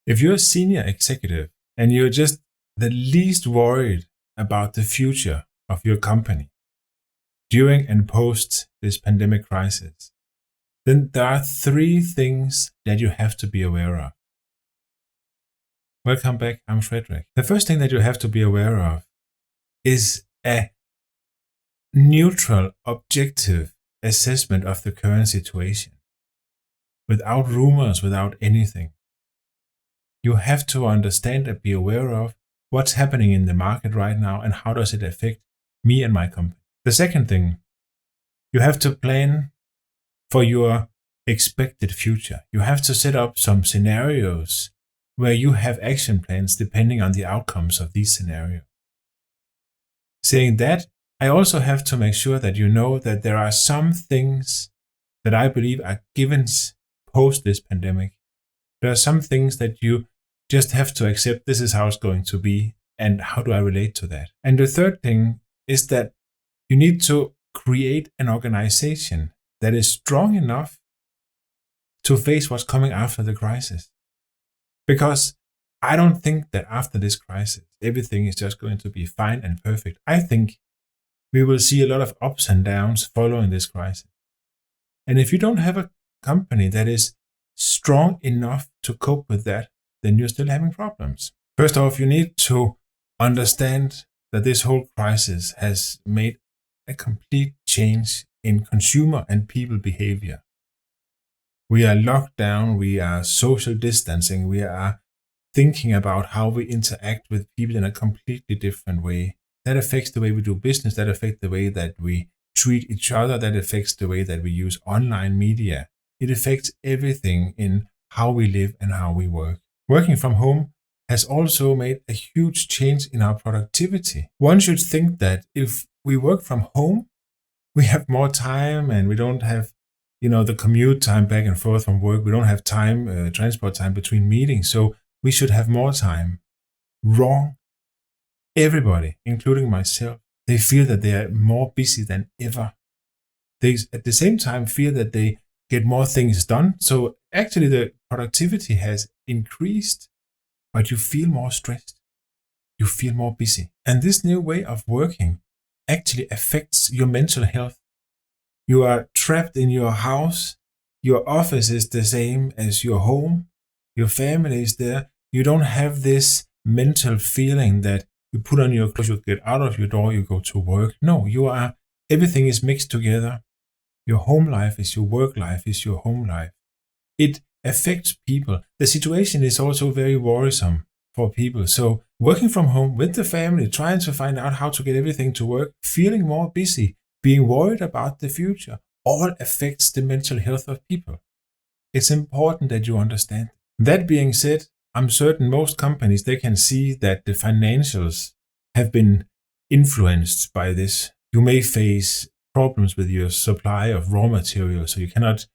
If you're a senior executive and you're just the least worried about the future of your company during and post this pandemic crisis, then there are 3 things that you have to be aware of. Welcome back, I'm Frederick. The first thing that you have to be aware of is a neutral, objective assessment of the current situation, without rumors, without anything. You have to understand and be aware of what's happening in the market right now and how does it affect me and my company. The second thing, you have to plan for your expected future. You have to set up some scenarios where you have action plans depending on the outcomes of these scenarios. Saying that, I also have to make sure that you know that there are some things that I believe are givens post this pandemic. There are some things that you just have to accept this is how it's going to be and how do I relate to that. And the third thing is that you need to create an organization that is strong enough to face what's coming after the crisis. Because I don't think that after this crisis, everything is just going to be fine and perfect. I think we will see a lot of ups and downs following this crisis. And if you don't have a company that is strong enough to cope with that, then you're still having problems. First off, you need to understand that this whole crisis has made a complete change in consumer and people behavior. We are locked down, we are social distancing, we are thinking about how we interact with people in a completely different way. That affects the way we do business, that affects the way that we treat each other, that affects the way that we use online media. It affects everything in how we live and how we work. Working from home has also made a huge change in our productivity. One should think that if we work from home, we have more time and we don't have, the commute time back and forth from work. We don't have time, transport time between meetings. So we should have more time. Wrong. Everybody, including myself, they feel that they are more busy than ever. They, at the same time, feel that they get more things done. So actually the productivity has increased, but you feel more stressed. You feel more busy. And this new way of working actually affects your mental health. You are trapped in your house. Your office is the same as your home. Your family is there. You don't have this mental feeling that you put on your clothes, you get out of your door, you go to work. No, everything is mixed together. Your home life is your work life, is your home life. It affects people. The situation is also very worrisome for people. So working from home with the family, trying to find out how to get everything to work, feeling more busy, being worried about the future, all affects the mental health of people. It's important that you understand. That being said, I'm certain most companies, they can see that the financials have been influenced by this. You may face problems with your supply of raw materials, so you cannot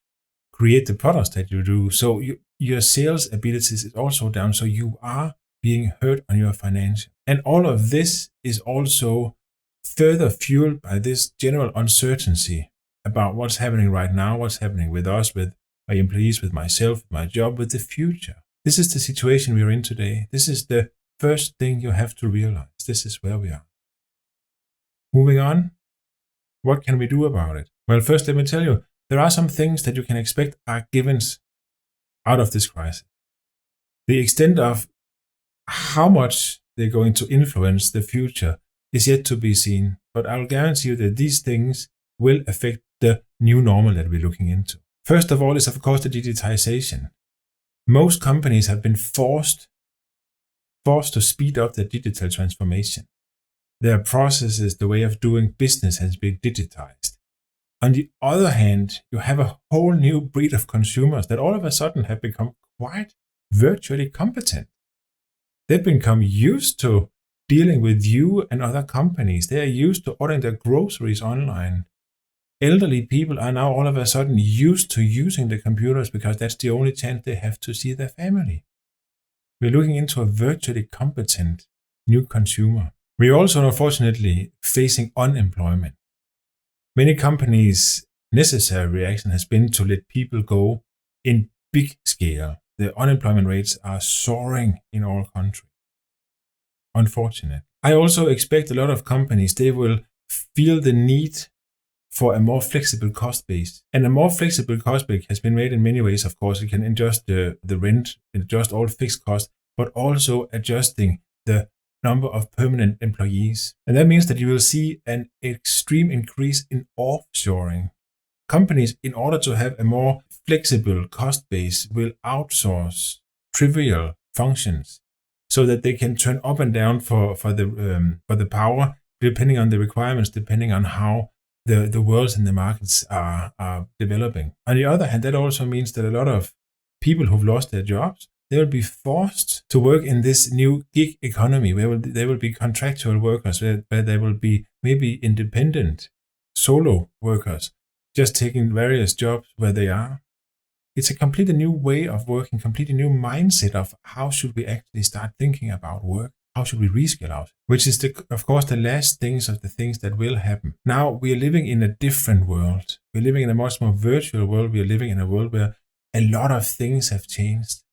create the products that you do. So your sales abilities is also down, so you are being hurt on your financial. And all of this is also further fueled by this general uncertainty about what's happening right now, what's happening with us, with my employees, with myself, with my job, with the future. This is the situation we're in today. This is the first thing you have to realize. This is where we are. Moving on, what can we do about it? Well, first let me tell you, there are some things that you can expect are givens out of this crisis. The extent of how much they're going to influence the future is yet to be seen, but I'll guarantee you that these things will affect the new normal that we're looking into. First of all is, of course, the digitization. Most companies have been forced to speed up their digital transformation. Their processes, the way of doing business has been digitized. On the other hand, you have a whole new breed of consumers that all of a sudden have become quite virtually competent. They've become used to dealing with you and other companies. They are used to ordering their groceries online. Elderly people are now all of a sudden used to using the computers because that's the only chance they have to see their family. We're looking into a virtually competent new consumer. We're also, unfortunately, facing unemployment. Many companies' necessary reaction has been to let people go in big scale. the unemployment rates are soaring in all countries. Unfortunate. I also expect a lot of companies, they will feel the need for a more flexible cost base. And a more flexible cost base has been made in many ways, of course. It can adjust the rent, adjust all fixed costs, but also adjusting the number of permanent employees. And that means that you will see an extreme increase in offshoring. Companies, in order to have a more flexible cost base, will outsource trivial functions so that they can turn up and down for the power, depending on the requirements, depending on how the worlds and the markets are developing. On the other hand, that also means that a lot of people who've lost their jobs, they will be forced to work in this new gig economy where they will be contractual workers, where they will be maybe independent solo workers, just taking various jobs where they are. It's a completely new way of working, completely new mindset of how should we actually start thinking about work? How should we reskill out? Which is, of course, the last things of the things that will happen. Now we are living in a different world. We're living in a much more virtual world. We are living in a world where a lot of things have changed.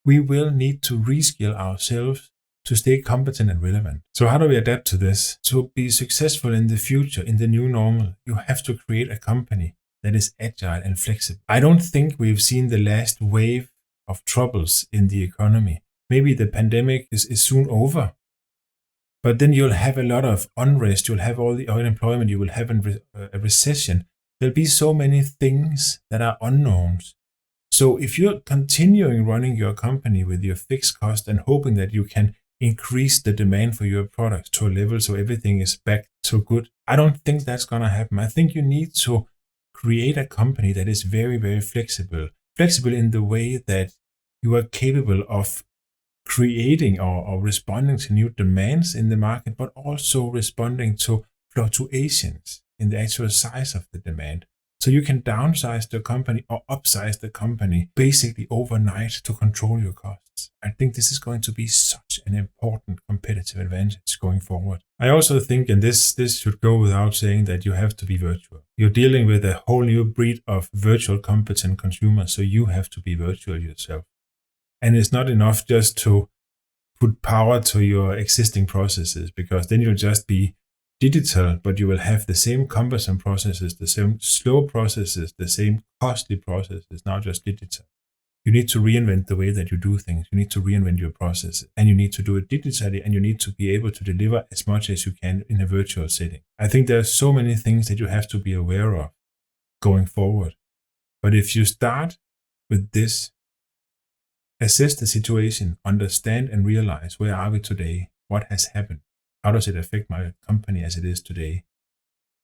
We will need to reskill ourselves to stay competent and relevant. So how do we adapt to this? To be successful in the future, in the new normal, you have to create a company that is agile and flexible. I don't think we've seen the last wave of troubles in the economy. Maybe the pandemic is soon over, but then you'll have a lot of unrest. You'll have all the unemployment. You will have a recession. There'll be so many things that are unknowns. So if you're continuing running your company with your fixed cost and hoping that you can increase the demand for your products to a level so everything is back to good, I don't think that's going to happen. I think you need to create a company that is very, very flexible. Flexible in the way that you are capable of creating or responding to new demands in the market, but also responding to fluctuations in the actual size of the demand. So you can downsize the company or upsize the company basically overnight to control your costs. I think this is going to be such an important competitive advantage going forward. I also think, and this should go without saying, that you have to be virtual. You're dealing with a whole new breed of virtual competent consumers, so you have to be virtual yourself. And it's not enough just to put power to your existing processes, because then you'll just be digital, but you will have the same cumbersome processes, the same slow processes, the same costly processes, now just digital. You need to reinvent the way that you do things. You need to reinvent your processes, and you need to do it digitally, and you need to be able to deliver as much as you can in a virtual setting. I think there are so many things that you have to be aware of going forward. But if you start with this, assess the situation, understand and realize, where are we today? What has happened? How does it affect my company as it is today?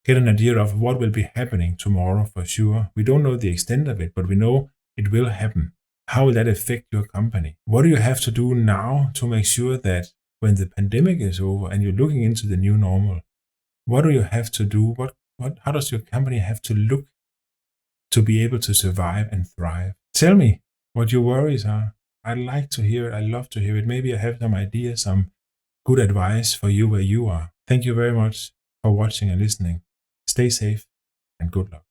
Get an idea of what will be happening tomorrow for sure. We don't know the extent of it, but we know it will happen. How will that affect your company? What do you have to do now to make sure that when the pandemic is over and you're looking into the new normal, what do you have to do? How does your company have to look to be able to survive and thrive? Tell me what your worries are. I'd like to hear it. I love to hear it. Maybe I have some ideas, some good advice for you where you are. Thank you very much for watching and listening. Stay safe and good luck.